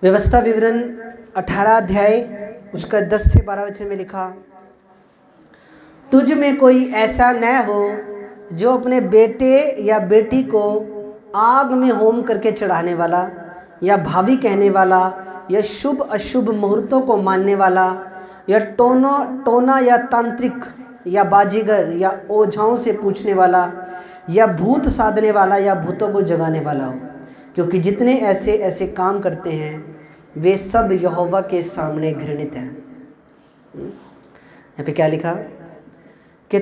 व्यवस्था विवरण 18 अध्याय उसका 10 से 12 वचन में लिखा, तुझ में कोई ऐसा न हो जो अपने बेटे या बेटी को आग में होम करके चढ़ाने वाला या भावी कहने वाला या शुभ अशुभ मुहूर्तों को मानने वाला या टोना या तांत्रिक या बाजीगर या ओझाओं से पूछने वाला या भूत साधने वाला या भूतों को जगाने वाला हो, क्योंकि जितने ऐसे ऐसे काम करते हैं वे सब यहोवा के सामने घृणित हैं। यहाँ पे क्या लिखा कि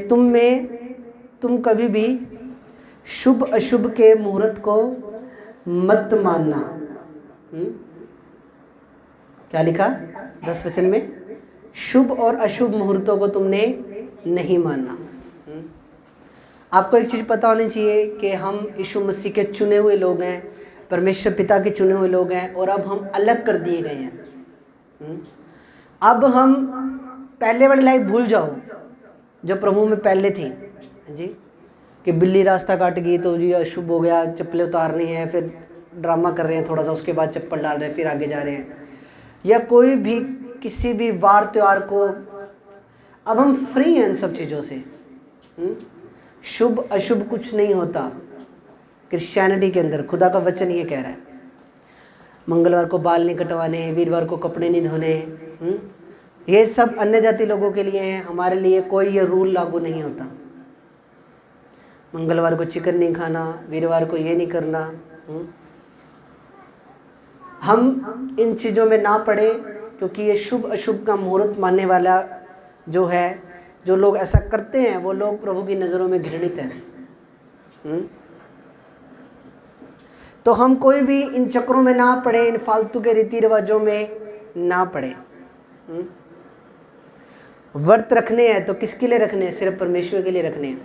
तुम कभी भी शुभ अशुभ के मुहूर्त को मत मानना। क्या लिखा 10 वचन में? शुभ और अशुभ मुहूर्तों को तुमने नहीं मानना। आपको एक चीज़ पता होनी चाहिए कि हम यीशु मसीह के चुने हुए लोग हैं, परमेश्वर पिता के चुने हुए लोग हैं, और अब हम अलग कर दिए गए हैं। अब हम पहले वाली लाइफ भूल जाओ जो प्रभु में पहले थी जी, कि बिल्ली रास्ता काट गई तो जी अशुभ हो गया, चप्पलें उतारनी है, फिर ड्रामा कर रहे हैं थोड़ा सा, उसके बाद चप्पल डाल रहे हैं, फिर आगे जा रहे हैं, या कोई भी किसी भी वार त्योहार को। अब हम फ्री हैं इन सब चीज़ों से। शुभ अशुभ कुछ नहीं होता क्रिश्चियनिटी के अंदर। खुदा का वचन ये कह रहा है, मंगलवार को बाल नहीं कटवाने, वीरवार को कपड़े नहीं धोने। ये सब अन्य जाति लोगों के लिए हैं, हमारे लिए कोई ये रूल लागू नहीं होता। मंगलवार को चिकन नहीं खाना, वीरवार को ये नहीं करना। हम इन चीज़ों में ना पड़े, क्योंकि ये शुभ अशुभ का मुहूर्त मानने वाला जो है, जो लोग ऐसा करते हैं वो लोग प्रभु की नज़रों में घृणित हैं। तो हम कोई भी इन चक्रों में ना पड़े, इन फालतू के रीति रिवाजों में ना पड़े। व्रत रखने हैं तो किसके लिए रखने हैं? सिर्फ परमेश्वर के लिए रखने हैं।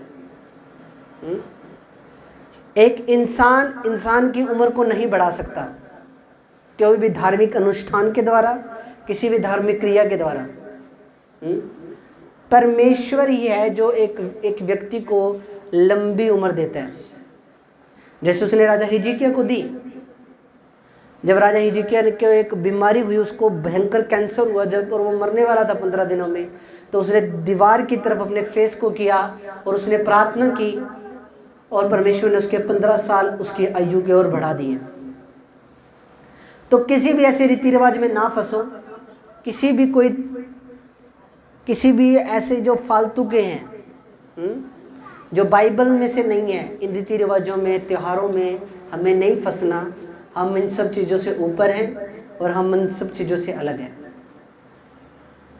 एक इंसान की उम्र को नहीं बढ़ा सकता कोई भी धार्मिक अनुष्ठान के द्वारा, किसी भी धार्मिक क्रिया के द्वारा। परमेश्वर ही है जो एक व्यक्ति को लंबी उम्र देता है, जैसे उसने राजा हिजकिय्याह को दी। जब राजा हिजकिय्याह को एक बीमारी हुई, उसको भयंकर कैंसर हुआ, जब और वो मरने वाला था 15 दिनों में, तो उसने दीवार की तरफ अपने फेस को किया और उसने प्रार्थना की, और परमेश्वर ने उसके 15 साल उसकी आयु की ओर बढ़ा दिए। तो किसी भी ऐसे रीति रिवाज में ना फंसो, किसी भी ऐसे जो फालतू के हैं, जो बाइबल में से नहीं है, इन रीति रिवाजों में, त्योहारों में हमें नहीं फंसना। हम इन सब चीज़ों से ऊपर हैं और हम इन सब चीज़ों से अलग हैं।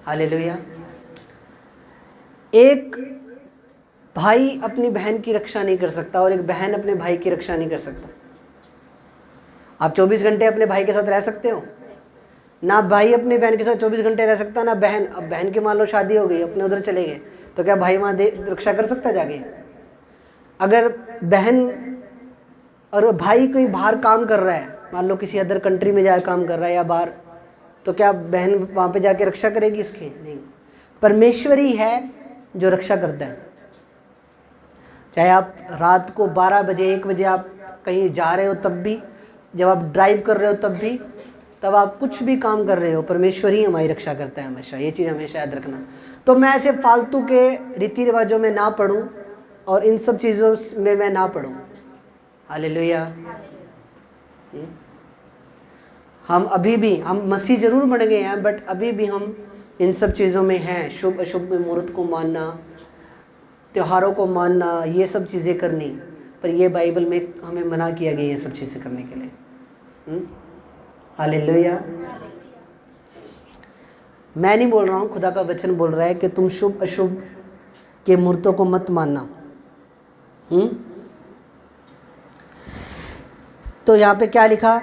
हालेलुया। एक भाई अपनी बहन की रक्षा नहीं कर सकता और एक बहन अपने भाई की रक्षा नहीं कर सकता। आप 24 घंटे अपने भाई के साथ रह सकते हो? ना भाई अपनी बहन के साथ 24 घंटे रह सकता, ना बहन। अब बहन की मान लो शादी हो गई, अपने उधर चले गए, तो क्या भाई वहाँ रक्षा कर सकता जाके? अगर बहन और भाई कहीं बाहर काम कर रहा है, मान लो किसी अदर कंट्री में जाकर काम कर रहा है या बाहर, तो क्या बहन वहाँ पे जाके रक्षा करेगी उसकी? नहीं। परमेश्वर ही है जो रक्षा करता है। चाहे आप रात को 12 बजे 1 बजे आप कहीं जा रहे हो तब भी, जब आप ड्राइव कर रहे हो तब भी, तब आप कुछ भी काम कर रहे हो, परमेश्वर ही हमारी रक्षा करता है हमेशा। ये चीज़ हमेशा याद रखना। तो मैं ऐसे फालतू के रीति रिवाजों में ना पढ़ूँ और इन सब चीज़ों में मैं ना पढ़ूँ। हालेलुया। हम अभी भी, हम मसीह जरूर बन गए हैं, बट अभी भी हम इन सब चीज़ों में हैं। शुभ अशुभ में मुहूर्त को मानना, त्योहारों को मानना, ये सब चीज़ें करनी, पर ये बाइबल में हमें मना किया गया ये सब चीज़ें करने के लिए। हालेलुया। मैं नहीं बोल रहा हूँ, खुदा का वचन बोल रहा है कि तुम शुभ अशुभ के मुहूर्तों को मत मानना। तो यहाँ पे क्या लिखा?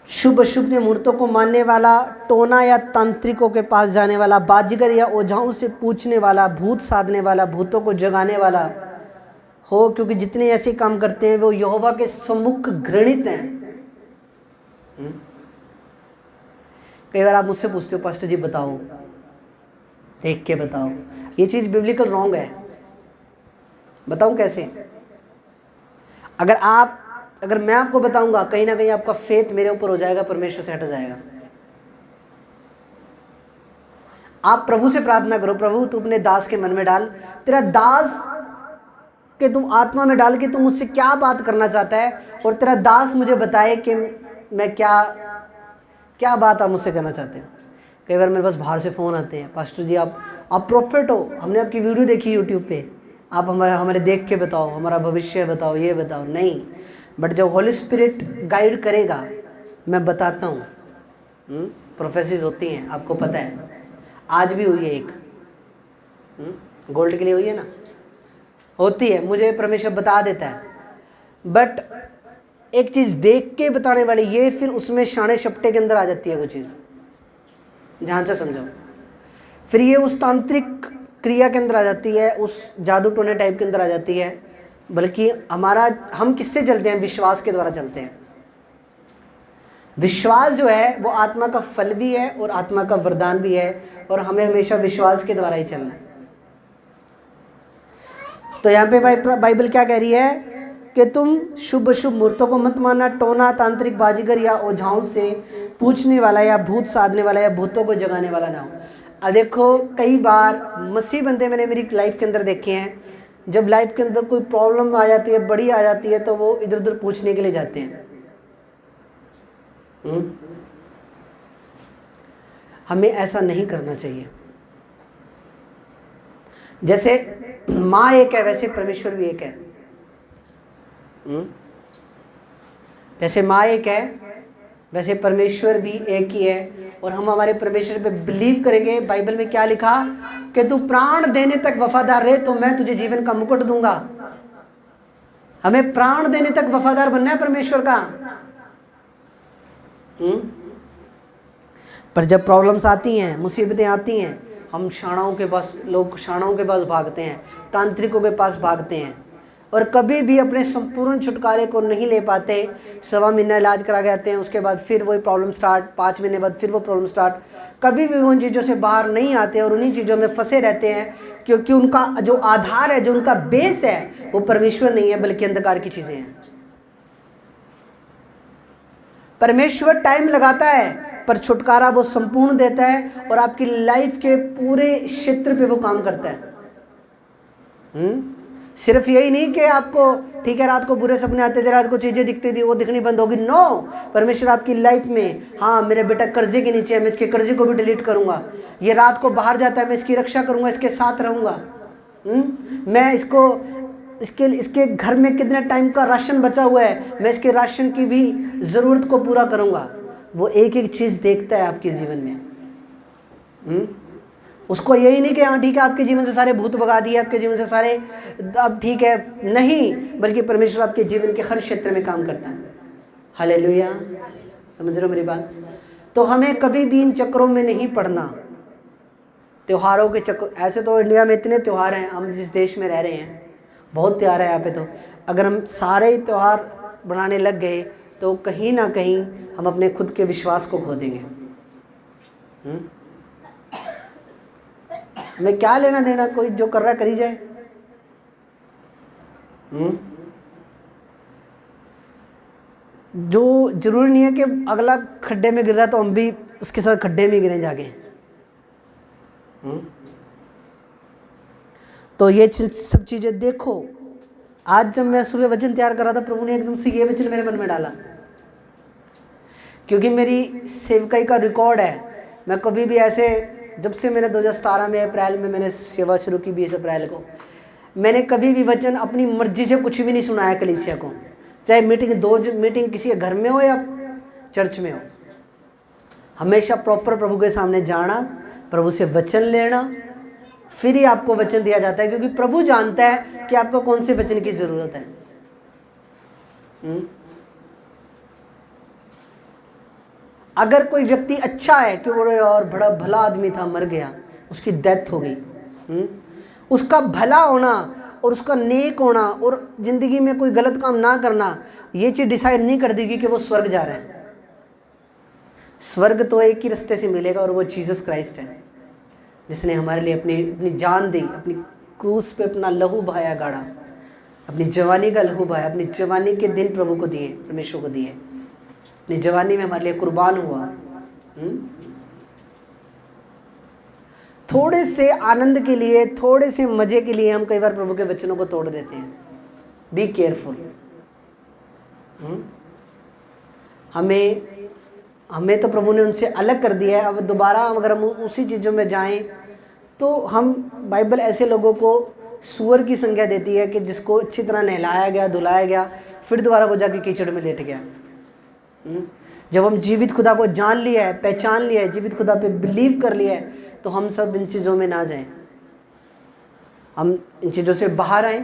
शुभ अशुभ के मुहूर्तों को मानने वाला, टोना या तांत्रिकों के पास जाने वाला, बाजीगर या ओझाओं से पूछने वाला, भूत साधने वाला, भूतों को जगाने वाला हो, क्योंकि जितने ऐसे काम करते हैं वो यहोवा के सम्मुख घृणित हैं। कई बार आप मुझसे पूछते हो, पास्टर जी बताओ, देख के बताओ, ये चीज़ बिब्लिकल रॉन्ग है। बताऊं कैसे? अगर आप अगर मैं आपको बताऊंगा, कहीं ना कहीं आपका फेथ मेरे ऊपर हो जाएगा, परमेश्वर से हट जाएगा। आप प्रभु से प्रार्थना करो, प्रभु तू अपने दास के मन में डाल, तेरा दास के तुम आत्मा में डाल के तुम मुझसे क्या बात करना चाहता है, और तेरा दास मुझे बताए कि मैं क्या बात आप मुझसे करना चाहते हैं। कई बार मेरे पास बाहर से फ़ोन आते हैं, पास्टर जी आप प्रॉफिट हो, हमने आपकी वीडियो देखी यूट्यूब पे, आप हमारे देख के बताओ, हमारा भविष्य बताओ, ये बताओ। नहीं, बट जब होली स्पिरिट गाइड करेगा मैं बताता हूँ। प्रोफेसीज होती हैं, आपको पता है, आज भी हुई है एक, गोल्ड के लिए हुई है ना, होती है, मुझे परमेश्वर बता देता है। बट एक चीज़ देख के बताने वाली, ये फिर उसमें शाने शपटे के अंदर आ जाती है वो चीज़, ध्यान से समझो। फिर ये उस तांत्रिक क्रिया के अंदर आ जाती है, उस जादू टोने टाइप के अंदर आ जाती है। बल्कि हम किससे चलते हैं? विश्वास के द्वारा चलते हैं। विश्वास जो है वो आत्मा का फल भी है और आत्मा का वरदान भी है, और हमें हमेशा विश्वास के द्वारा ही चलना है। तो यहाँ पे बाइबल क्या कह रही है कि तुम शुभ अशुभ मुहूर्तों को मत मानना, टोना, तांत्रिक, बाजीगर या ओझाओं से पूछने वाला या भूत साधने वाला या भूतों को जगाने वाला ना हो। अब देखो, कई बार मसीह बंदे मैंने मेरी लाइफ के अंदर देखे हैं, जब लाइफ के अंदर कोई प्रॉब्लम आ जाती है, बड़ी आ जाती है, तो वो इधर उधर पूछने के लिए जाते हैं। हमें ऐसा नहीं करना चाहिए। जैसे माँ एक है, वैसे परमेश्वर भी एक है। जैसे माँ एक है, वैसे परमेश्वर भी एक ही है, और हम हमारे परमेश्वर पे बिलीव करेंगे। बाइबल में क्या लिखा कि तू प्राण देने तक वफादार रहे तो मैं तुझे जीवन का मुकुट दूंगा। हमें प्राण देने तक वफादार बनना है परमेश्वर का। पर जब प्रॉब्लम्स आती हैं, मुसीबतें आती हैं, हम लोग शाणाओं के पास भागते हैं, तांत्रिकों के पास भागते हैं, और कभी भी अपने संपूर्ण छुटकारे को नहीं ले पाते। 1.25 महीना इलाज करा के आते हैं, उसके बाद फिर वही प्रॉब्लम स्टार्ट, 5 महीने बाद फिर वो प्रॉब्लम स्टार्ट। कभी भी उन चीज़ों से बाहर नहीं आते और उन्हीं चीज़ों में फंसे रहते हैं, क्योंकि उनका जो आधार है, जो उनका बेस है, वो परमेश्वर नहीं है बल्कि अंधकार की चीज़ें हैं। परमेश्वर टाइम लगाता है पर छुटकारा वो संपूर्ण देता है, और आपकी लाइफ के पूरे क्षेत्र पे वो काम करता है। सिर्फ यही नहीं कि आपको ठीक है रात को बुरे सपने आते थे, रात को चीज़ें दिखती थी, वो दिखनी बंद होगी। नो, परमेश्वर आपकी लाइफ में, हाँ मेरे बेटा कर्जे के नीचे है, मैं इसके कर्जे को भी डिलीट करूँगा। ये रात को बाहर जाता है, मैं इसकी रक्षा करूँगा, इसके साथ रहूँगा। मैं इसके घर में कितने टाइम का राशन बचा हुआ है, मैं इसके राशन की भी ज़रूरत को पूरा करूँगा। वो एक एक चीज़ देखता है आपके जीवन में। उसको यही नहीं कि हाँ ठीक है आपके जीवन से सारे भूत भगा दिए, आपके जीवन से सारे अब ठीक है, नहीं, बल्कि परमेश्वर आपके जीवन के हर क्षेत्र में काम करता है। हालेलुया, समझ रहे हो मेरी बात? तो हमें कभी भी इन चक्रों में नहीं पड़ना, त्योहारों के चक्र। ऐसे तो इंडिया में इतने त्यौहार हैं, हम जिस देश में रह रहे हैं बहुत त्यौहार है यहाँ पे। तो अगर हम सारे त्यौहार बनाने लग गए तो कहीं ना कहीं हम अपने खुद के विश्वास को खो देंगे। हमें क्या लेना देना, कोई जो कर रहा है करी जाए। जो जरूरी नहीं है कि अगला खड्डे में गिर रहा है तो हम भी उसके साथ खड्डे में गिरें जाके। तो ये सब चीज़ें देखो। आज जब मैं सुबह वचन तैयार कर रहा था, प्रभु ने एकदम से ये वचन मेरे मन में डाला, क्योंकि मेरी सेवकाई का रिकॉर्ड है। मैं कभी भी ऐसे, जब से मैंने 2017 में अप्रैल में मैंने सेवा शुरू की, 20 अप्रैल को, मैंने कभी भी वचन अपनी मर्जी से कुछ भी नहीं सुनाया कलीसिया को। चाहे मीटिंग किसी के घर में हो या चर्च में हो, हमेशा प्रॉपर प्रभु के सामने जाना, प्रभु से वचन लेना, फिर ही आपको वचन दिया जाता है, क्योंकि प्रभु जानता है कि आपको कौन से वचन की ज़रूरत है। अगर कोई व्यक्ति अच्छा है कि वो और बड़ा भला आदमी था, मर गया, उसकी डेथ हो गई, उसका भला होना और उसका नेक होना और ज़िंदगी में कोई गलत काम ना करना, ये चीज़ डिसाइड नहीं कर देगी कि वो स्वर्ग जा रहा है। स्वर्ग तो एक ही रास्ते से मिलेगा, और वो जीसस क्राइस्ट है, जिसने हमारे लिए अपनी जान दी, अपनी क्रूस पे अपना लहू बहाया, गाड़ा। अपनी जवानी का लहू बहाया, अपनी जवानी के दिन प्रभु को दिए, परमेश्वर को दिए, अपनी जवानी में हमारे लिए कुर्बान हुआ। थोड़े से आनंद के लिए, थोड़े से मजे के लिए हम कई बार प्रभु के वचनों को तोड़ देते हैं। Be careful. हमें तो प्रभु ने उनसे अलग कर दिया है। अब दोबारा अगर हम उसी चीज़ों में जाएं तो हम, बाइबल ऐसे लोगों को सूअर की संज्ञा देती है कि जिसको अच्छी तरह नहलाया गया, धुलाया गया, फिर दोबारा वो जाके कीचड़ में लेट गया। जब हम जीवित खुदा को जान लिया है, पहचान लिया है, जीवित खुदा पे बिलीव कर लिया है, तो हम सब इन चीज़ों में ना जाएं, हम इन चीज़ों से बाहर आएँ।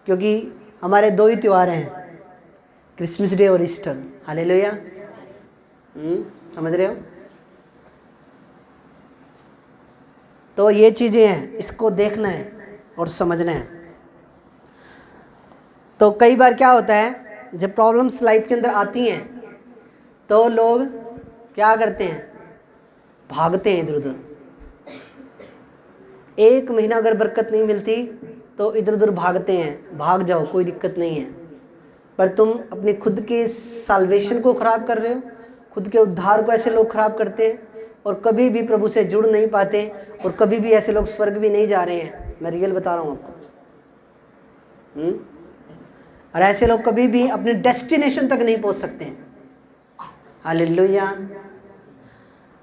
क्योंकि हमारे 2 ही त्यौहार हैं, क्रिसमस डे और ईस्टर। हालेलुया। समझ रहे हो? तो ये चीज़ें हैं, इसको देखना है और समझना है। तो कई बार क्या होता है, जब प्रॉब्लम्स लाइफ के अंदर आती हैं तो लोग क्या करते हैं, भागते हैं इधर उधर। 1 महीना अगर बरकत नहीं मिलती तो इधर उधर भागते हैं। भाग जाओ, कोई दिक्कत नहीं है, पर तुम अपने खुद के साल्वेशन को ख़राब कर रहे हो, खुद के उद्धार को ऐसे लोग ख़राब करते हैं और कभी भी प्रभु से जुड़ नहीं पाते, और कभी भी ऐसे लोग स्वर्ग भी नहीं जा रहे हैं। मैं रियल बता रहा हूँ आपको। और ऐसे लोग कभी भी अपने डेस्टिनेशन तक नहीं पहुँच सकते। हालेलुया।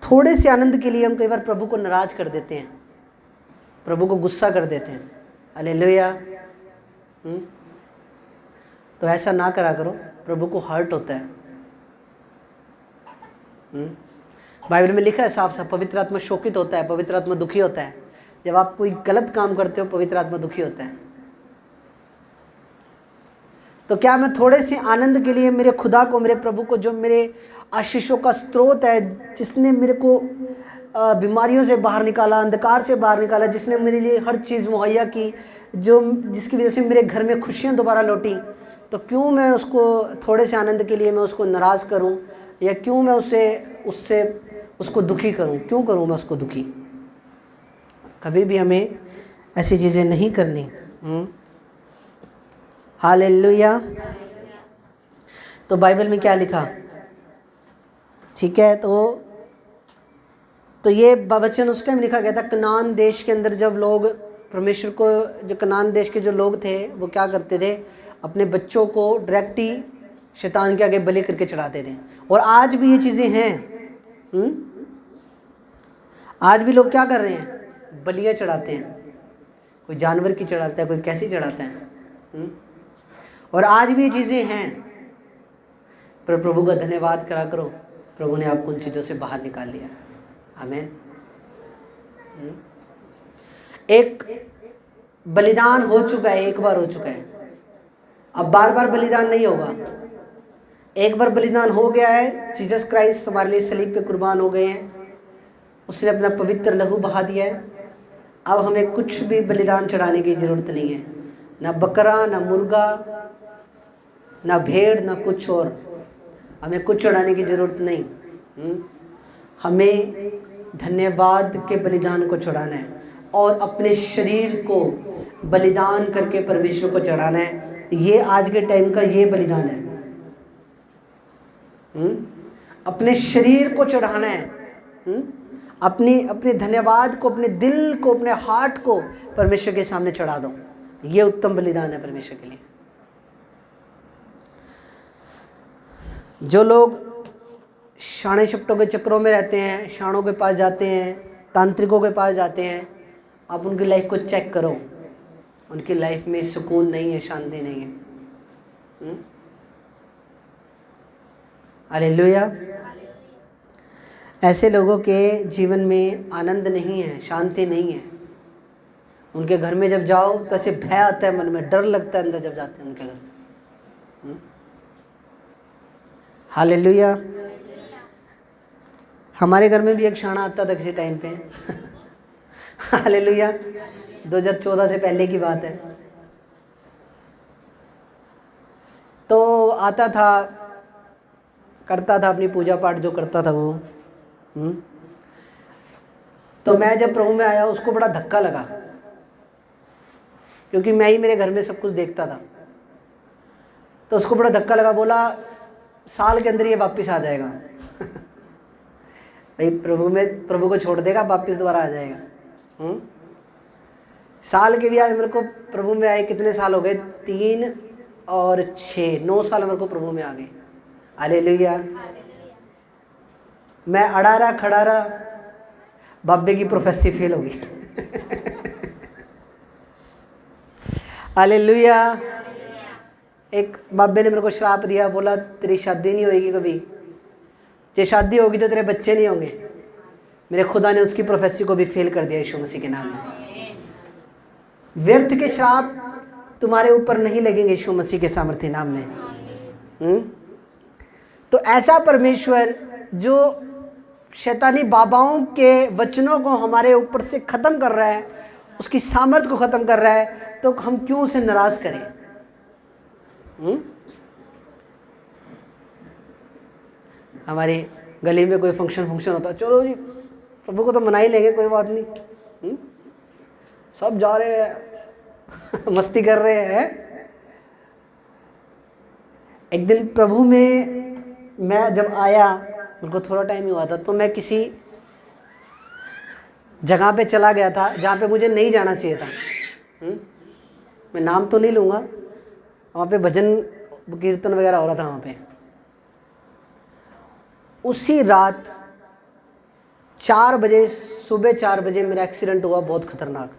थोड़े से आनंद के लिए हम कई बार प्रभु को नाराज कर देते हैं, प्रभु को गुस्सा कर देते हैं। हालेलुया। तो ऐसा ना करा करो, प्रभु को हर्ट होता है। बाइबल में लिखा है साफ साफ, पवित्र आत्मा शोकित होता है, पवित्र आत्मा दुखी होता है। जब आप कोई गलत काम करते हो, पवित्र आत्मा दुखी होता है। तो क्या मैं थोड़े से आनंद के लिए मेरे खुदा को, मेरे प्रभु को, जो मेरे आशीषों का स्रोत है, जिसने मेरे को बीमारियों से बाहर निकाला, अंधकार से बाहर निकाला, जिसने मेरे लिए हर चीज़ मुहैया की, जिसकी वजह से मेरे घर में खुशियाँ दोबारा लौटी, तो क्यों मैं उसको थोड़े से आनंद के लिए मैं उसको नाराज़ करूं, या क्यों मैं उसको दुखी करूं? क्यों करूं मैं उसको दुखी? कभी भी हमें ऐसी चीज़ें नहीं करनी। हालेलुया। तो बाइबल में क्या लिखा? ठीक है, तो ये वचन उस टाइम लिखा गया था कनान देश के अंदर। जब लोग परमेश्वर को, जो कनान देश के जो लोग थे, वो क्या करते थे, अपने बच्चों को डायरेक्ट ही शैतान के आगे बलि करके चढ़ाते थे। और आज भी ये चीज़ें हैं। आज भी लोग क्या कर रहे हैं, बलियाँ चढ़ाते हैं। कोई जानवर की चढ़ाता है, कोई कैसी चढ़ाता है। और आज भी ये चीज़ें हैं, पर प्रभु का धन्यवाद करा करो, प्रभु ने आपको उन चीज़ों से बाहर निकाल लिया। आमीन। एक बलिदान हो चुका है, एक बार हो चुका है, अब बार बार बलिदान नहीं होगा। एक बार बलिदान हो गया है, जीसस क्राइस्ट हमारे लिए सलीब पे कुर्बान हो गए हैं, उसने अपना पवित्र लहू बहा दिया है। अब हमें कुछ भी बलिदान चढ़ाने की ज़रूरत नहीं है, ना बकरा, ना मुर्गा, ना भेड़, ना कुछ और। हमें कुछ चढ़ाने की ज़रूरत नहीं। हमें धन्यवाद के बलिदान को चढ़ाना है और अपने शरीर को बलिदान करके परमेश्वर को चढ़ाना है। ये आज के टाइम का ये बलिदान है। अपने शरीर को चढ़ाना है, अपने धन्यवाद को, अपने दिल को, अपने हार्ट को परमेश्वर के सामने चढ़ा दो। ये उत्तम बलिदान है परमेश्वर के लिए। जो लोग शाणे शपटों के चक्रों में रहते हैं, शाणों के पास जाते हैं, तांत्रिकों के पास जाते हैं, आप उनकी लाइफ को चेक करो, उनकी लाइफ में सुकून नहीं है, शांति नहीं है। हालेलुया। ऐसे लोगों के जीवन में आनंद नहीं है, शांति नहीं है। उनके घर में जब जाओ तो ऐसे भय आता है, मन में डर लगता है अंदर जब जाते हैं उनके घर। हालेलुया। हमारे घर में भी एक शाणा आता था किसी टाइम पे। हालेलुया। 2014 से पहले की बात है। तो आता था, करता था अपनी पूजा पाठ जो करता था वो। तो मैं जब प्रभु में आया, उसको बड़ा धक्का लगा, क्योंकि मैं ही मेरे घर में सब कुछ देखता था। तो उसको बड़ा धक्का लगा, बोला साल के अंदर ये वापस आ जाएगा। भाई प्रभु को छोड़ देगा, वापस दोबारा आ जाएगा। साल के भी आज मेरे को प्रभु में आए कितने साल हो गए, 3 और 6, 9 साल मेरे को प्रभु में आ गए। हालेलुया। मैं अड़ा रहा खड़ा रहा, बाबे की प्रोफेसी फेल हो गई। हालेलुया। एक बाबे ने मेरे को श्राप दिया, बोला तेरी शादी नहीं होगी कभी, जे शादी होगी तो तेरे बच्चे नहीं होंगे। मेरे खुदा ने उसकी प्रोफेसी को भी फेल कर दिया यीशु मसीह के नाम में। व्यर्थ के श्राप तुम्हारे ऊपर नहीं लगेंगे यीशु मसीह के सामर्थ्य नाम में। तो ऐसा परमेश्वर जो शैतानी बाबाओं के वचनों को हमारे ऊपर से ख़त्म कर रहा है, उसकी सामर्थ्य को ख़त्म कर रहा है, तो हम क्यों उसे नाराज़ करें? हमारी गली में कोई फंक्शन होता है, चलो जी प्रभु को तो मना ही लेंगे, कोई बात नहीं, सब जा रहे हैं मस्ती कर रहे हैं। एक दिन प्रभु में मैं जब आया, उनको थोड़ा टाइम ही हुआ था, तो मैं किसी जगह पे चला गया था जहाँ पे मुझे नहीं जाना चाहिए था। मैं नाम तो नहीं लूँगा, वहाँ पे भजन कीर्तन वगैरह हो रहा था वहाँ पे। उसी रात 4 बजे, सुबह 4 बजे मेरा एक्सीडेंट हुआ, बहुत खतरनाक।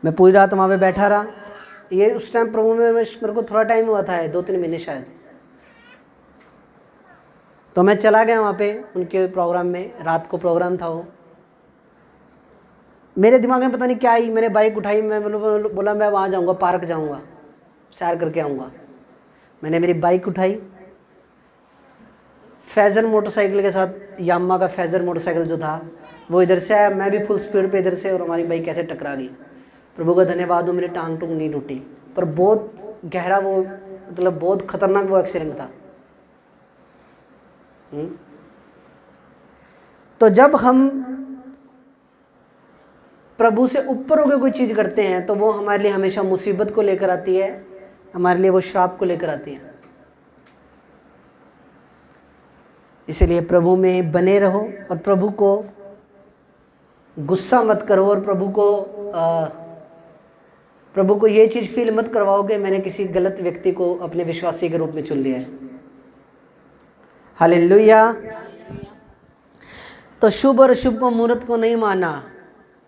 मैं पूरी रात वहाँ पे बैठा रहा। ये उस टाइम प्रभु में मेरे को थोड़ा टाइम हुआ था, 2-3 महीने शायद। तो मैं चला गया वहाँ पे उनके प्रोग्राम में, रात को प्रोग्राम था वो। मेरे दिमाग में पता नहीं क्या आई, मैंने बाइक उठाई, मैं बोला मैं वहाँ जाऊँगा, पार्क जाऊँगा, सैर करके आऊँगा। मैंने मेरी बाइक उठाई, फैज़र मोटरसाइकिल के साथ, यामा का फैज़र मोटरसाइकिल जो था वो इधर से आया, मैं भी फुल स्पीड पे इधर से, और हमारी बाइक कैसे टकरा गई। प्रभु का धन्यवाद हो, मेरी टांग टूंग नहीं टूटी, पर बहुत गहरा वो, मतलब बहुत खतरनाक वो एक्सीडेंट था। तो जब हम प्रभु से ऊपर होकर कोई चीज़ करते हैं तो वो हमारे लिए हमेशा मुसीबत को लेकर आती है, हमारे लिए वो श्राप को लेकर आती है। इसलिए प्रभु में बने रहो और प्रभु को गुस्सा मत करो, और प्रभु को ये चीज़ फील मत करवाओ कि मैंने किसी गलत व्यक्ति को अपने विश्वासी के रूप में चुन लिया है। हालेलुया। तो शुभ और अशुभ को, मुहूर्त को नहीं माना।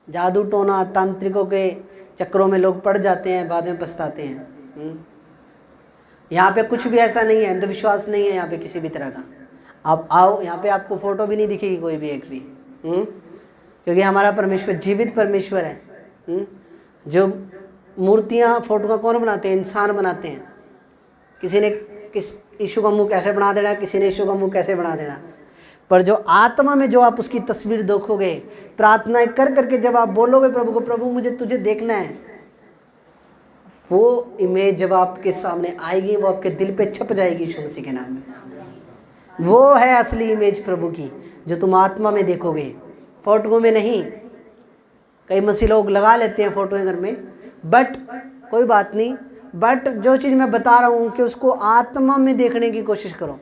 जादू टोना तांत्रिकों के चक्रों में लोग पड़ जाते हैं, बाद में पछताते हैं। यहाँ पे कुछ भी ऐसा नहीं है, अंधविश्वास नहीं है यहाँ पे किसी भी तरह का। आप आओ, यहाँ पे आपको फ़ोटो भी नहीं दिखेगी कोई भी, एक भी, क्योंकि हमारा परमेश्वर जीवित परमेश्वर है। जो मूर्तियाँ फोटो का कौन बनाते हैं? इंसान बनाते हैं। किसी ने यीशु का मुंह कैसे बना देना, किसी ने यीशु का मुंह कैसे बना देना, पर जो आत्मा में जो आप उसकी तस्वीर देखोगे, प्रार्थनाएं कर करके जब आप बोलोगे प्रभु को, प्रभु मुझे तुझे देखना है, वो इमेज जब आपके सामने आएगी, वो आपके दिल पे छप जाएगी यीशु मसीह के नाम में। वो है असली इमेज प्रभु की, जो तुम आत्मा में देखोगे, फोटो में नहीं। कई मसीह लोग लगा लेते हैं फोटो घर में, बट कोई बात नहीं, बट जो चीज़ मैं बता रहा हूँ कि उसको आत्मा में देखने की कोशिश करो।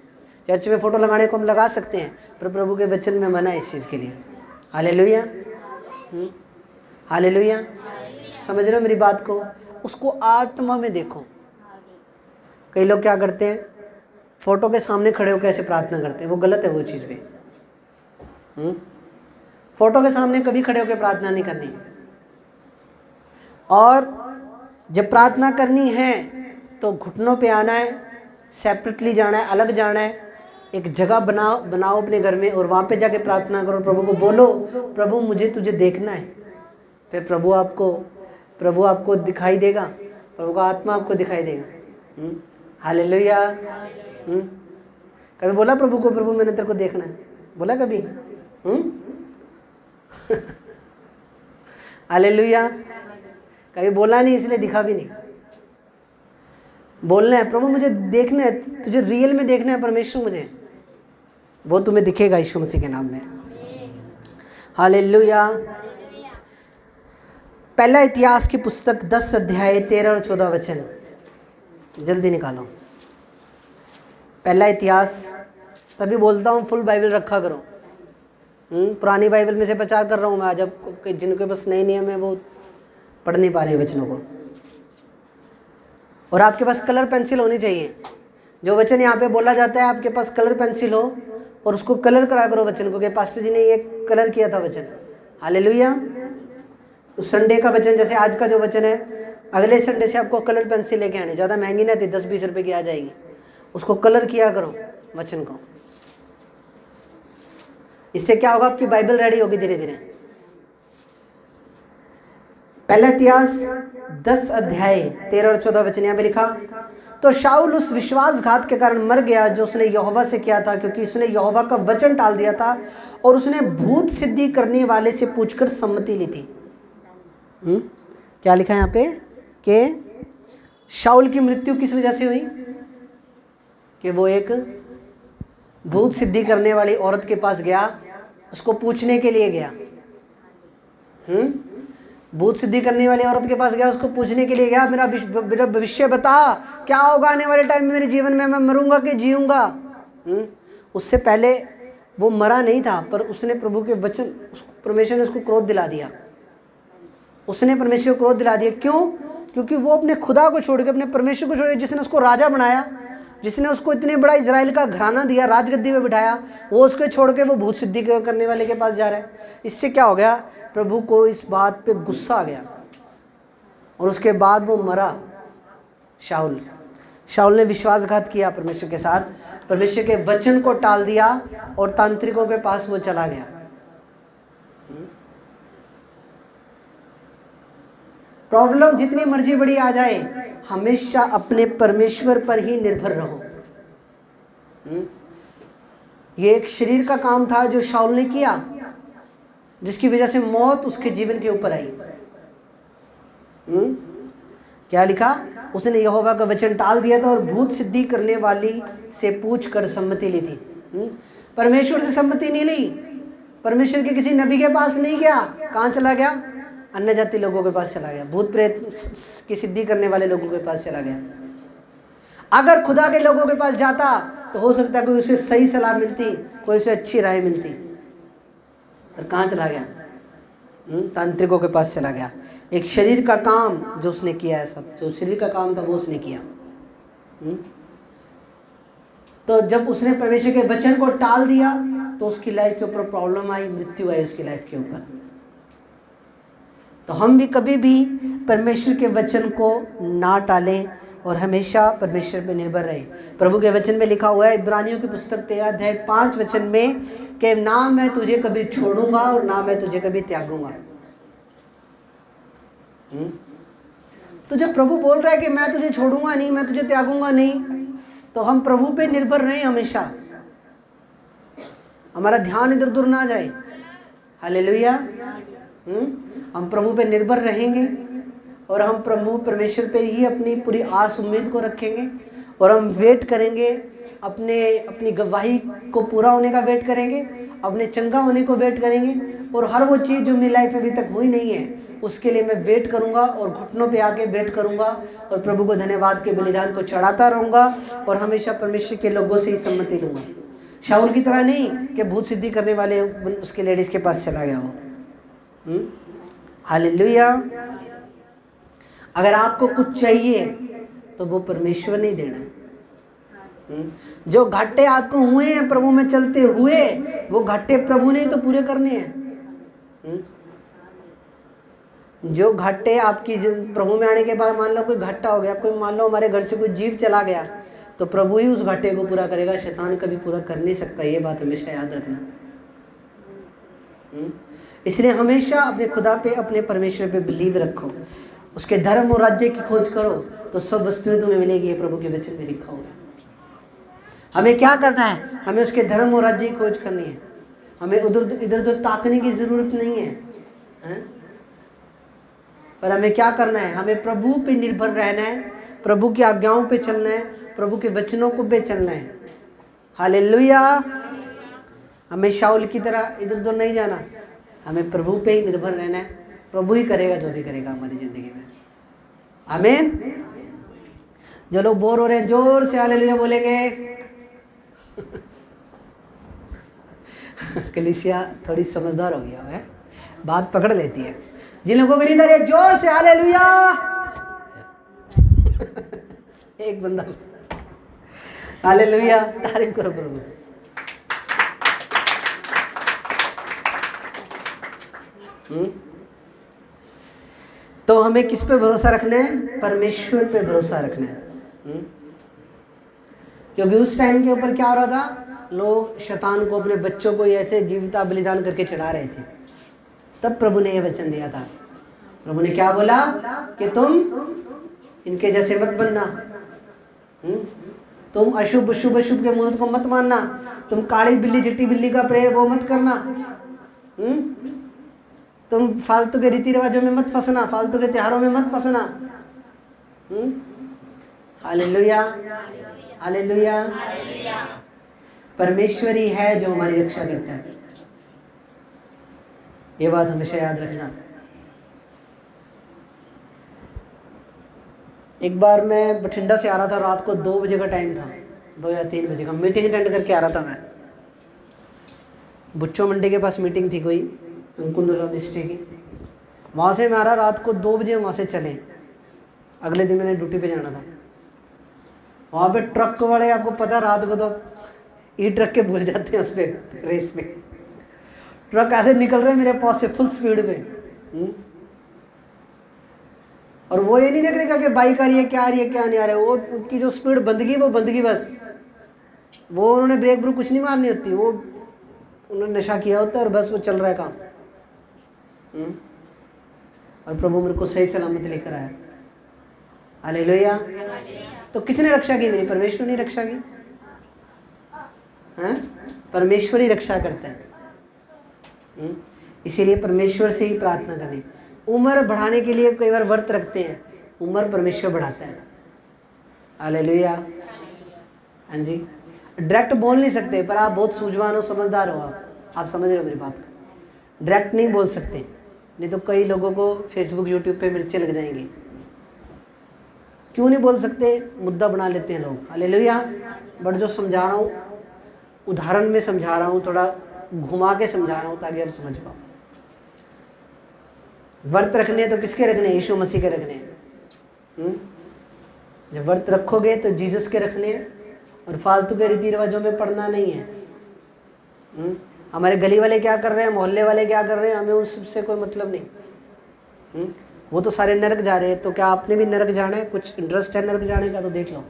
चर्च में फ़ोटो लगाने को हम लगा सकते हैं, पर प्रभु के वचन में मना है इस चीज़ के लिए। Hallelujah, hallelujah. समझ रहे हो मेरी बात को? उसको आत्मा में देखो। कई लोग क्या करते हैं, फ़ोटो के सामने खड़े होकर ऐसे प्रार्थना करते हैं, वो गलत है वो चीज़ भी। फ़ोटो के सामने कभी खड़े होकर प्रार्थना नहीं करनी। और जब प्रार्थना करनी है तो घुटनों पे आना है, सेपरेटली जाना है, अलग जाना है। एक जगह बनाओ अपने घर में और वहाँ पे जाके प्रार्थना करो। प्रभु को बोलो, प्रभु मुझे तुझे देखना है। फिर प्रभु आपको दिखाई देगा, प्रभु का आत्मा आपको दिखाई देगा। हालेलुया। कभी बोला प्रभु को, प्रभु मैंने तेरे को देखना है? बोला कभी? हालेलुया। कभी बोला नहीं, इसलिए दिखा भी नहीं। बोलना है, प्रभु मुझे देखना है, तुझे रियल में देखना है परमेश्वर मुझे, वो तुम्हें दिखेगा यीशु मसीह के नाम में। हालेलुया। पहला इतिहास की पुस्तक 10 अध्याय 13 और 14 वचन, जल्दी निकालो। पहला इतिहास, तभी बोलता हूँ फुल बाइबल रखा करो। पुरानी बाइबल में से प्रचार कर रहा हूँ मैं आज, अब जिनके पास नए नियम है वो पढ़ नहीं पा रहे वचनों को। और आपके पास कलर पेंसिल होनी चाहिए। जो वचन यहाँ पे बोला जाता है आपके पास कलर पेंसिल हो और उसको कलर करा करो वचन को, कि पास्टर जी ने ये कलर किया था वचन। हालेलुया। उस संडे का वचन, जैसे आज का जो वचन है, अगले संडे से आपको कलर पेंसिल लेके आनी, ज़्यादा महंगी नहीं थी, 10-20 रुपए की आ जाएगी। उसको कलर किया करो वचन को। इससे क्या होगा, आपकी बाइबल रेडी होगी धीरे धीरे। पहला इतिहास 10 अध्याय 13 और 14 वचन यहाँ पे लिखा, तो शाऊल उस विश्वासघात के कारण मर गया जो उसने यहोवा से किया था, क्योंकि उसने यहोवा का वचन टाल दिया था और उसने भूत सिद्धि करने वाले से पूछकर सम्मति ली थी। क्या लिखा है यहाँ पे कि शाऊल की मृत्यु किस वजह से हुई? कि वो एक भूत सिद्धि करने वाली औरत के पास गया, उसको पूछने के लिए गया। भूत सिद्धि करने वाली औरत के पास गया, उसको पूछने के लिए गया, मेरा भविष्य बता, क्या होगा आने वाले टाइम में मेरे जीवन में, मैं मरूंगा कि जीऊंगा। उससे पहले वो मरा नहीं था, पर उसने प्रभु के वचन, परमेश्वर ने उसको क्रोध दिला दिया। उसने परमेश्वर को क्रोध दिला दिया। क्यों? क्योंकि वो अपने खुदा को छोड़ के, अपने परमेश्वर को छोड़ के, जिसने उसको राजा बनाया, जिसने उसको इतने बड़ा इजराइल का घराना दिया, राजगद्दी पे बिठाया, वो उसके छोड़ के वो भूत सिद्धि करने वाले के पास जा रहा है। इससे क्या हो गया, प्रभु को इस बात पे गुस्सा आ गया और उसके बाद वो मरा। शाऊल ने विश्वासघात किया परमेश्वर के साथ, परमेश्वर के वचन को टाल दिया और तांत्रिकों के पास वो चला गया। प्रॉब्लम जितनी मर्जी बड़ी आ जाए, हमेशा अपने परमेश्वर पर ही निर्भर रहो। ये एक शरीर का काम था जो शाऊल ने किया, जिसकी वजह से मौत उसके जीवन के ऊपर आई। क्या लिखा? उसने यहोवा का वचन टाल दिया था और भूत सिद्धि करने वाली से पूछ कर सम्मति ली थी। परमेश्वर से सम्मति नहीं ली, परमेश्वर के किसी नबी के पास नहीं गया। कहाँ चला गया? अन्य जाति लोगों के पास चला गया, भूत प्रेत की सिद्धि करने वाले लोगों के पास चला गया। अगर खुदा के लोगों के पास जाता तो हो सकता है कोई उसे सही सलाह मिलती, कोई उसे अच्छी राय मिलती, पर कहाँ चला गया? तांत्रिकों के पास चला गया। एक शरीर का काम जो उसने किया है, सब जो शरीर का काम था वो उसने किया। तो जब उसने परमेश्वर के वचन को टाल दिया तो उसकी लाइफ के ऊपर प्रॉब्लम आई, मृत्यु आई उसकी लाइफ के ऊपर। तो हम भी कभी भी परमेश्वर के वचन को ना टालें और हमेशा परमेश्वर पे निर्भर रहें। प्रभु के वचन में लिखा हुआ है इब्रानियों की पुस्तक 13 अध्याय 5 वचन में कि ना मैं तुझे कभी छोड़ूंगा और ना मैं तुझे कभी त्यागूंगा। तो जब प्रभु बोल रहा है कि मैं तुझे छोड़ूंगा नहीं, मैं तुझे त्यागूंगा नहीं, तो हम प्रभु पे निर्भर रहें हमेशा, हमारा ध्यान इधर उधर ना जाए। हालेलुया। हम प्रभु पे निर्भर रहेंगे और हम प्रभु परमेश्वर पे ही अपनी पूरी आस उम्मीद को रखेंगे और हम वेट करेंगे, अपनी गवाही को पूरा होने का वेट करेंगे, अपने चंगा होने को वेट करेंगे। और हर वो चीज़ जो मेरी लाइफ में अभी तक हुई नहीं है उसके लिए मैं वेट करूंगा और घुटनों पे आके वेट करूंगा और प्रभु को धन्यवाद के बलिदान को चढ़ाता रहूंगा और हमेशा परमेश्वर के लोगों से ही सम्मति लूँगा। शाऊल की तरह नहीं कि भूत सिद्धि करने वाले उसके लेडीज़ के पास चला गया हो। हालेलुया। अगर आपको कुछ चाहिए तो वो परमेश्वर नहीं देना। जो घाटे आपको हुए हैं प्रभु में चलते हुए, वो घाटे प्रभु ने तो पूरे करने हैं। जो घाटे आपकी प्रभु में आने के बाद, मान लो कोई घाटा हो गया, कोई मान लो हमारे घर से कोई जीव चला गया, तो प्रभु ही उस घाटे को पूरा करेगा, शैतान कभी पूरा कर नहीं सकता। ये बात हमेशा याद रखना। इसलिए हमेशा अपने खुदा पे, अपने परमेश्वर पे बिलीव रखो, उसके धर्म और राज्य की खोज करो तो सब वस्तुएं तुम्हें मिलेगी। ये प्रभु के वचन में लिखा हुआ है। हमें क्या करना है? हमें उसके धर्म और राज्य की खोज करनी है। हमें इधर उधर ताकने की जरूरत नहीं है, पर हमें क्या करना है? हमें प्रभु पे निर्भर रहना है, प्रभु की आज्ञाओं पे चलना है, प्रभु के वचनों को पे चलना है। हालेलुया। हमें शाऊल की तरह इधर उधर नहीं जाना, हमें प्रभु पे ही निर्भर रहना है प्रभु ही करेगा जो भी करेगा हमारी ज़िंदगी में। आमीन। जो लोग बोर हो रहे हैं जोर से हालेलुया बोलेंगे। कलीसिया थोड़ी समझदार हो गया है, बात पकड़ लेती है। जिन लोगों को नहीं डर है जोर से हालेलुया। एक बंदा हालेलुया, तारीफ करो प्रभु। तो हमें किस पे भरोसा रखना है? परमेश्वर पे भरोसा रखना है। क्योंकि उस टाइम के ऊपर क्या हो रहा था, लोग शैतान को, अपने बच्चों को ऐसे जीविता बलिदान करके चढ़ा रहे थे। तब प्रभु ने यह वचन दिया था। प्रभु ने क्या बोला कि तुम इनके जैसे मत बनना, तुम अशुभ शुभ अशुभ के मुहूर्त को मत मानना, तुम काली बिल्ली चिट्टी बिल्ली का प्रे वो मत करना, तुम फालतू के रीति रिवाजों में मत फंसना, फालतू के त्योहारों में मत फंसना। Hallelujah hallelujah. परमेश्वर ही है जो हमारी रक्षा करता है, ये बात हमेशा याद रखना। एक बार मैं बठिंडा से आ रहा था, रात को 2 बजे का टाइम था, 2 या 3 बजे का। मीटिंग अटेंड करके आ रहा था मैं। बुच्चो मंडी के पास मीटिंग थी कोई, अंकुंदला मिस्ट्री की। वहाँ से मैं आ रहा, रात को 2 बजे वहाँ से चले। अगले दिन मैंने ड्यूटी पे जाना था। वहाँ पे ट्रक वाले, आपको पता है रात को तो ई ट्रक के भूल जाते हैं उस पर रेस में। ट्रक ऐसे निकल रहे हैं मेरे पास से फुल स्पीड पे, और वो ये नहीं देख रहे कि बाइक आ रही है, क्या आ रही है, क्या नहीं आ रहा है। वो उनकी जो स्पीड बंदगी वो बंदगी बस। वो उन्होंने ब्रेक ब्रूक कुछ नहीं मारनी होती, वो उन्होंने नशा किया होता है और बस वो चल रहा है काम। और प्रभु मेरे को सही सलामत लेकर आया। हालेलुया। तो किसने रक्षा की मेरी? परमेश्वर ने रक्षा की। हाँ, परमेश्वर ही रक्षा करता है। इसीलिए परमेश्वर से ही प्रार्थना करें। उम्र बढ़ाने के लिए कई बार व्रत रखते हैं, उम्र परमेश्वर बढ़ाता है। हालेलुया। हाँ जी, डायरेक्ट बोल नहीं सकते, पर आप बहुत सूझवान हो, समझदार हो, आप समझ रहे हो मेरी बात को। डायरेक्ट नहीं बोल सकते, नहीं तो कई लोगों को फेसबुक यूट्यूब पे मिर्चें लग जाएंगी। क्यों नहीं बोल सकते? मुद्दा बना लेते हैं लोग। हालेलुया। बट जो समझा रहा हूँ, उदाहरण में समझा रहा हूँ, थोड़ा घुमा के समझा रहा हूँ ताकि आप समझ पाओ। व्रत रखने तो किसके रखने? यीशु मसीह के रखने। जब व्रत रखोगे तो जीसस के रखने, और फालतू के रीति रिवाजों में पड़ना नहीं है। हमारे गली वाले क्या कर रहे हैं, मोहल्ले वाले क्या कर रहे हैं, हमें उन सबसे कोई मतलब नहीं। वो तो सारे नरक जा रहे हैं, तो क्या आपने भी नरक जाना है? कुछ इंटरेस्ट है नरक जाने का तो देख लो।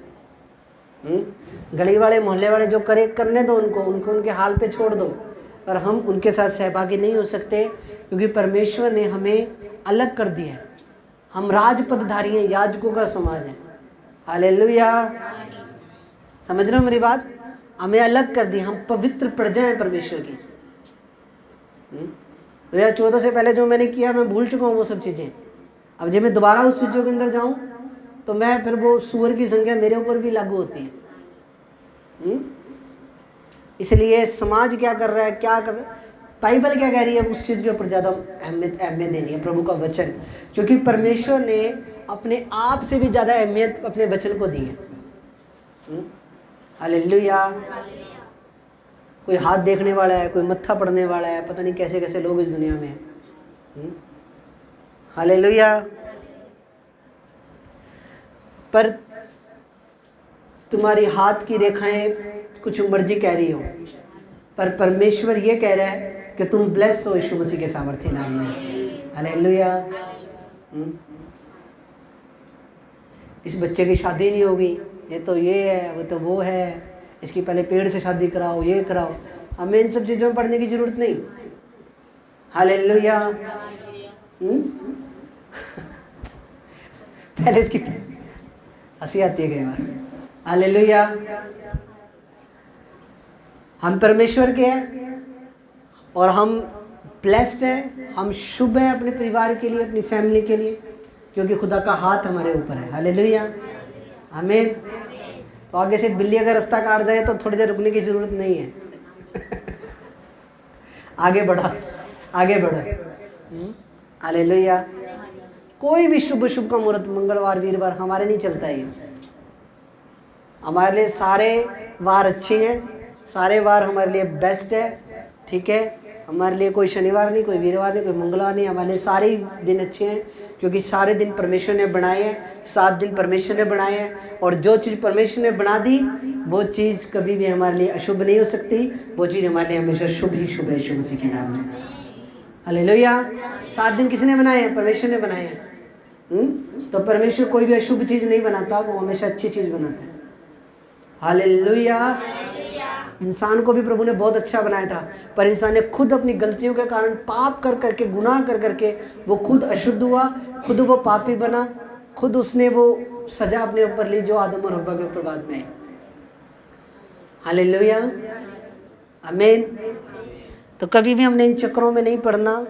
गली वाले मोहल्ले वाले जो करे करने दो उनको उनके हाल पे छोड़ दो, पर हम उनके साथ सहभागी नहीं हो सकते, क्योंकि परमेश्वर ने हमें अलग कर दिया है। हम राजपदधारी हैं, याजकों का समाज है। हालेलुया। समझ रहे हो मेरी बात? हमें अलग कर दी, हम पवित्र प्रजा हैं परमेश्वर की। 2014 से पहले जो मैंने किया मैं भूल चुका हूँ वो सब चीज़ें। अब जब मैं दोबारा उस चीज़ों के अंदर जाऊँ तो मैं फिर वो सूअर की संख्या मेरे ऊपर भी लागू होती है। इसलिए समाज क्या कर रहा है, क्या कर रहा है, बाइबल क्या कह रही है, उस चीज़ के ऊपर ज़्यादा अहमियत देनी है, प्रभु का वचन। क्योंकि परमेश्वर ने अपने आप से भी ज़्यादा अहमियत अपने वचन को दी है। हालेलुया। कोई हाथ देखने वाला है, कोई मत्था पड़ने वाला है, पता नहीं कैसे कैसे लोग इस दुनिया में हैं। हालेलुया। पर तुम्हारी हाथ की रेखाएं कुछ मर्जी कह रही हो, पर परमेश्वर ये कह रहा है कि तुम ब्लेस हो यीशु मसीह के सामर्थ्य नाम में। हालेलुया। इस बच्चे की शादी नहीं होगी, ये तो ये है, वो तो वो है, इसकी पहले पेड़ से शादी कराओ, ये कराओ। हमें इन सब चीज़ों में पढ़ने की जरूरत नहीं। हालेलुया। पहले इसकी हंसी आती है कई बार। हालेलुया। हम परमेश्वर के हैं और हम ब्लेस्ड हैं, हम शुभ हैं अपने परिवार के लिए, अपनी फैमिली के लिए, क्योंकि खुदा का हाथ हमारे ऊपर है। हालेलुया। आमीन। तो आगे से बिल्ली अगर रास्ता काट जाए तो थोड़ी देर रुकने की जरूरत नहीं है। आगे बढ़ो, आगे बढ़ो, हालेलुया। कोई भी शुभ शुभ का मुहूर्त मंगलवार वीरवार हमारे नहीं चलता है। हमारे लिए सारे वार अच्छे हैं, सारे वार हमारे लिए बेस्ट है, ठीक है। हमारे लिए कोई शनिवार नहीं, कोई वीरवार नहीं, कोई मंगलवार नहीं, हमारे लिए सारे ही दिन अच्छे हैं, क्योंकि सारे दिन परमेश्वर ने बनाए हैं, 7 दिन परमेश्वर ने बनाए हैं। और जो चीज़ परमेश्वर ने बना दी वो चीज़ कभी भी हमारे लिए अशुभ नहीं हो सकती, वो चीज़ हमारे लिए हमेशा शुभ ही शुभ है, शुभ मसीह के नाम में। हालेलुया। 7 दिन किसने बनाए हैं? परमेश्वर ने बनाए हैं। तो परमेश्वर कोई भी अशुभ चीज़ नहीं बनाता, वो हमेशा अच्छी चीज़ बनाता है। हालेलुया। इंसान को भी प्रभु ने बहुत अच्छा बनाया था, पर इंसान ने खुद अपनी गलतियों के कारण पाप कर करके, गुनाह कर करके वो खुद अशुद्ध हुआ, खुद वो पापी बना, खुद उसने वो सजा अपने ऊपर ली जो आदम और हव्वा के ऊपर बाद में आई। हालेलुया, आमीन। तो कभी भी हमने इन चक्रों में नहीं पड़ना।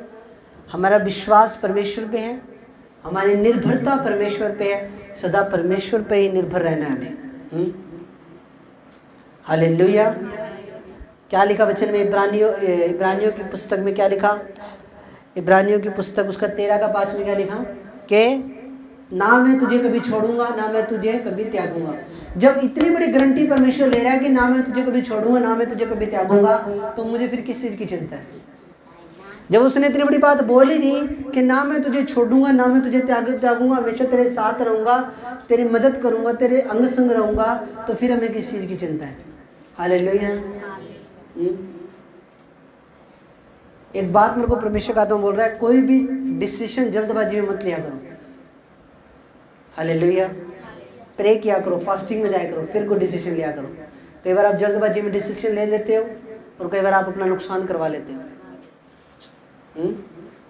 हमारा विश्वास परमेश्वर पे है, हमारी निर्भरता परमेश्वर पे है, सदा परमेश्वर पे ही निर्भर रहना है हमें। हालेलुया। क्या लिखा वचन में? इब्रानियों की पुस्तक में क्या लिखा? इब्रानियों की पुस्तक उसका 13 का 5 में क्या लिखा कि ना मैं तुझे कभी छोड़ूंगा, ना मैं तुझे कभी त्यागूंगा। जब इतनी बड़ी गारंटी परमेश्वर ले रहा है कि ना मैं तुझे कभी छोड़ूंगा, ना मैं तुझे कभी त्यागूंगा, तो मुझे फिर किस चीज़ की चिंता है? जब उसने इतनी बड़ी बात बोल ही दी कि ना मैं तुझे छोड़ूंगा, ना मैं तुझे त्यागूंगा, हमेशा तेरे साथ रहूंगा, तेरी मदद करूंगा, तेरे अंग संग रहूंगा, तो फिर हमें किस चीज़ की चिंता है? हालेलुया। एक बात मेरे को परमेश्वर का आत्मा बोल रहा है, कोई भी डिसीजन जल्दबाजी में मत लिया करो। हालेलुया। प्रे किया करो, फास्टिंग में जाया करो, फिर कोई डिसीजन लिया करो। कई बार आप जल्दबाजी में डिसीजन ले लेते हो और कई बार आप अपना नुकसान करवा लेते हो।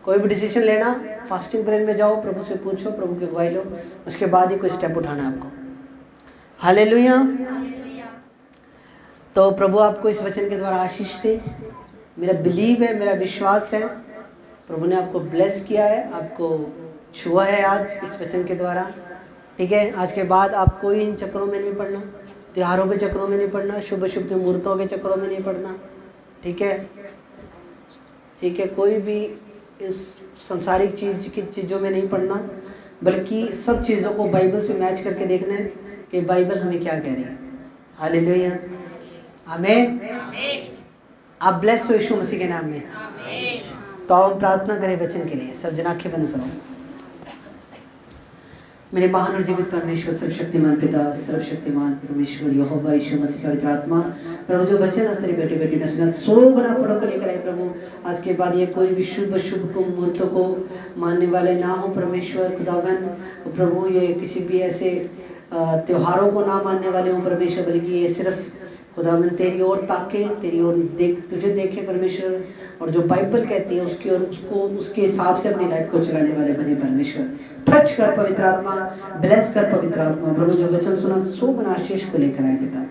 कोई भी डिसीजन लेना, फास्टिंग प्रेयर में जाओ, प्रभु से पूछो, प्रभु की अगुवाई लो, उसके बाद ही कोई स्टेप उठाना आपको। हालेलुया। तो प्रभु आपको इस वचन के द्वारा आशीष दे। मेरा बिलीव है, मेरा विश्वास है, प्रभु ने आपको ब्लेस किया है, आपको छुआ है आज इस वचन के द्वारा, ठीक है। आज के बाद आप कोई इन चक्रों में नहीं पड़ना, त्योहारों के चक्रों में नहीं पड़ना, शुभ शुभ के मुहूर्तों के चक्रों में नहीं पड़ना, ठीक है, ठीक है। कोई भी इस संसारिक चीज़ों में नहीं पड़ना, बल्कि सब चीज़ों को बाइबल से मैच करके देखना है कि बाइबल हमें क्या कह रही है। हालेलुया, आमीन। आप ब्लेस हो यीशु मसीह के नाम में। तो हम प्रार्थना करें वचन के लिए। सब जना आंखें बंद करो। मेरे महान और जीवित परमेश्वर, सर्वशक्तिमान पिता, सर्वशक्तिमान परमेश्वर यहोवा यीशु मसीह पवित्र आत्मा, प्रभु जो वचन आज तेरी बेटे बेटी ने सुना 100 गुना फलों को लेकर आए प्रभु, आज के बाद ये कोई भी शुभ शुभ को मुहूर्तों को मानने वाले ना हो परमेश्वर खुदावन। प्रभु ये किसी भी ऐसे त्योहारों को ना मानने वाले हों परमेश्वर, बल्कि ये सिर्फ खुदावन तेरी ओर ताके, तेरी ओर तुझे देखे परमेश्वर, और जो बाइबल कहती है उसकी और उसको उसके हिसाब से अपनी लाइफ को चलाने वाले बने परमेश्वर। टच कर पवित्र आत्मा, ब्लेस कर पवित्र आत्मा। प्रभु जो वचन सुना 100 गुना आशीष को लेकर आए पिता,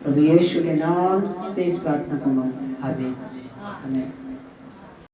प्रभु यीशु के नाम से इस प्रार्थना को मांगते हैं, आमीन, आमीन।